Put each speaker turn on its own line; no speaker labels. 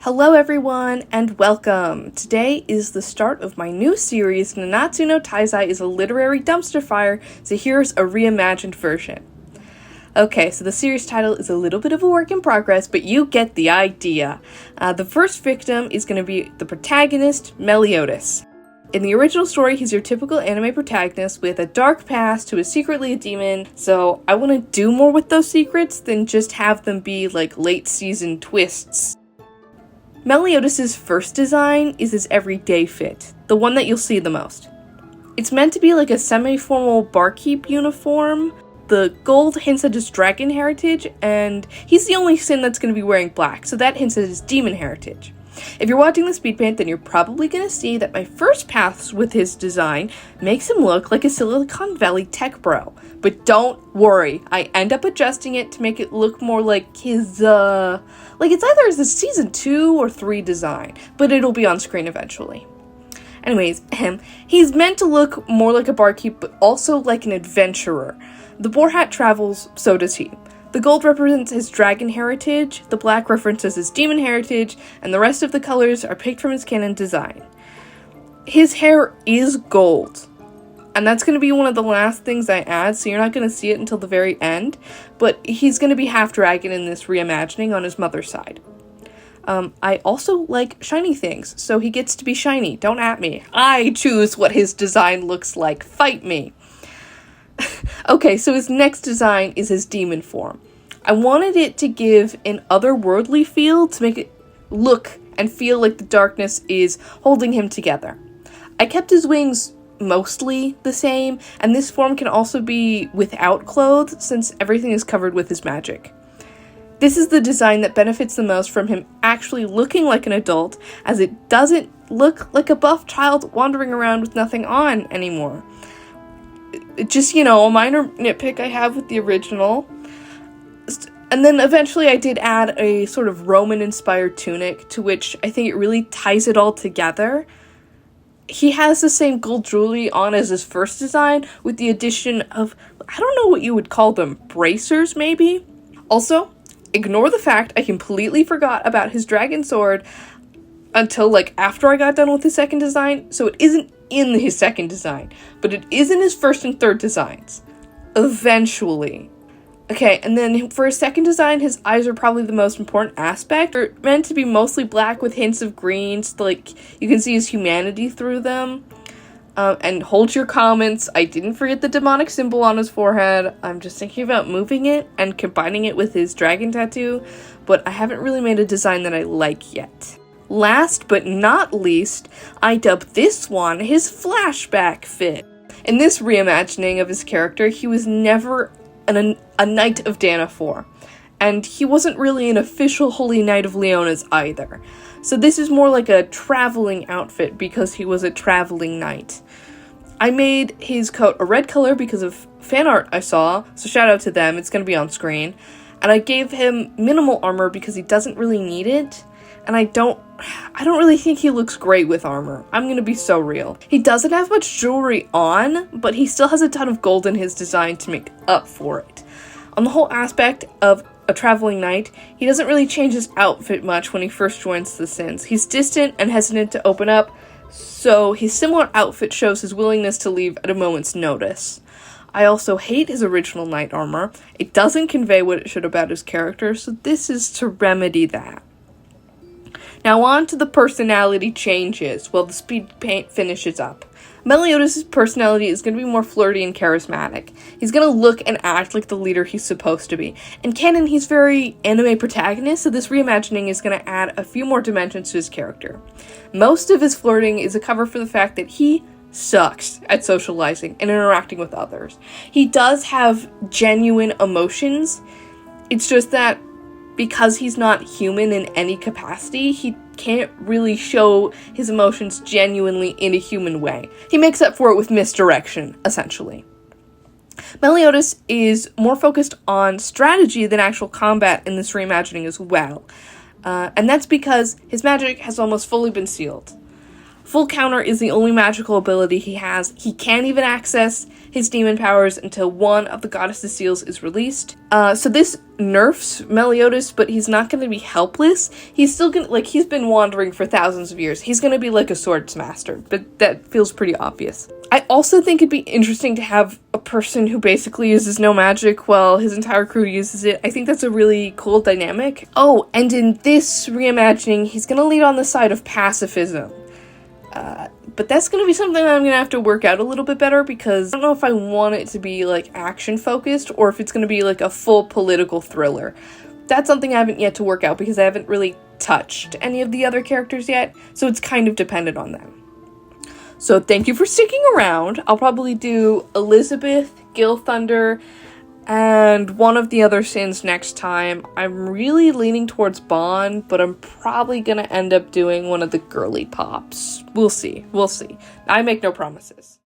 Hello everyone, and welcome! Today is the start of my new series, Nanatsu no Taizai is a literary dumpster fire, so here's a reimagined version. Okay, so the series title is a little bit of a work in progress, but you get the idea. The first victim is going to be the protagonist, Meliodas. In the original story, he's your typical anime protagonist with a dark past who is secretly a demon, so I want to do more with those secrets than just have them be like late season twists. Meliodas' first design is his everyday fit, the one that you'll see the most. It's meant to be like a semi-formal barkeep uniform. The gold hints at his dragon heritage, and he's the only sin that's going to be wearing black, so that hints at his demon heritage. If you're watching the Speedpaint, then you're probably going to see that my first pass with his design makes him look like a Silicon Valley tech bro. But don't worry, I end up adjusting it to make it look more like his, like it's either his season 2 or 3 design, but it'll be on screen eventually. Anyways, he's meant to look more like a barkeep, but also like an adventurer. The boar hat travels, so does he. The gold represents his dragon heritage, the black references his demon heritage, and the rest of the colors are picked from his canon design. His hair is gold, and that's going to be one of the last things I add, so you're not going to see it until the very end, but he's going to be half dragon in this reimagining on his mother's side. I also like shiny things, so he gets to be shiny. Don't at me. I choose what his design looks like. Fight me. Okay, so his next design is his demon form. I wanted it to give an otherworldly feel to make it look and feel like the darkness is holding him together. I kept his wings mostly the same, and this form can also be without clothes since everything is covered with his magic. This is the design that benefits the most from him actually looking like an adult, as it doesn't look like a buff child wandering around with nothing on anymore. Just, a minor nitpick I have with the original. And then eventually I did add a sort of Roman-inspired tunic, to which I think it really ties it all together. He has the same gold jewelry on as his first design, with the addition of, I don't know what you would call them, bracers maybe? Also, ignore the fact I completely forgot about his dragon sword until after I got done with his second design, so it isn't in his second design, but it is in his first and third designs. Eventually. Okay, and then for his second design, his eyes are probably the most important aspect. They're meant to be mostly black with hints of green, so you can see his humanity through them. And hold your comments, I didn't forget the demonic symbol on his forehead. I'm just thinking about moving it and combining it with his dragon tattoo, but I haven't really made a design that I like yet. Last but not least, I dubbed this one his Flashback fit. In this reimagining of his character, he was never a Knight of Danafor, and he wasn't really an official Holy Knight of Leonas either. So this is more like a traveling outfit because he was a traveling knight. I made his coat a red color because of fan art I saw, so shout out to them, it's going to be on screen. And I gave him minimal armor because he doesn't really need it. And I don't really think he looks great with armor. I'm gonna be so real. He doesn't have much jewelry on, but he still has a ton of gold in his design to make up for it. On the whole aspect of a traveling knight, he doesn't really change his outfit much when he first joins the Sins. He's distant and hesitant to open up, so his similar outfit shows his willingness to leave at a moment's notice. I also hate his original knight armor. It doesn't convey what it should about his character, so this is to remedy that. Now on to the personality changes while the Speedpaint finishes up. Meliodas' personality is going to be more flirty and charismatic. He's going to look and act like the leader he's supposed to be. In canon, he's very anime protagonist, so this reimagining is going to add a few more dimensions to his character. Most of his flirting is a cover for the fact that he sucks at socializing and interacting with others. He does have genuine emotions. It's just that because he's not human in any capacity, he can't really show his emotions genuinely in a human way. He makes up for it with misdirection, essentially. Meliodas is more focused on strategy than actual combat in this reimagining as well. And that's because his magic has almost fully been sealed. Full Counter is the only magical ability he has. He can't even access his demon powers until one of the goddess's seals is released. So this nerfs Meliodas, but he's not going to be helpless. He's still gonna, like, he's been wandering for thousands of years. He's going to be like a swords master, but that feels pretty obvious. I also think it'd be interesting to have a person who basically uses no magic while his entire crew uses it. I think that's a really cool dynamic. Oh, and in this reimagining, he's going to lead on the side of pacifism. But that's going to be something that I'm going to have to work out a little bit better, because I don't know if I want it to be, like, action-focused, or if it's going to be, like, a full political thriller. That's something I haven't yet to work out, because I haven't really touched any of the other characters yet, so it's kind of dependent on them. So thank you for sticking around. I'll probably do Elizabeth, Gil Thunder, and one of the other sins next time. I'm really leaning towards Bond, but I'm probably gonna end up doing one of the girly pops. We'll see. I make no promises.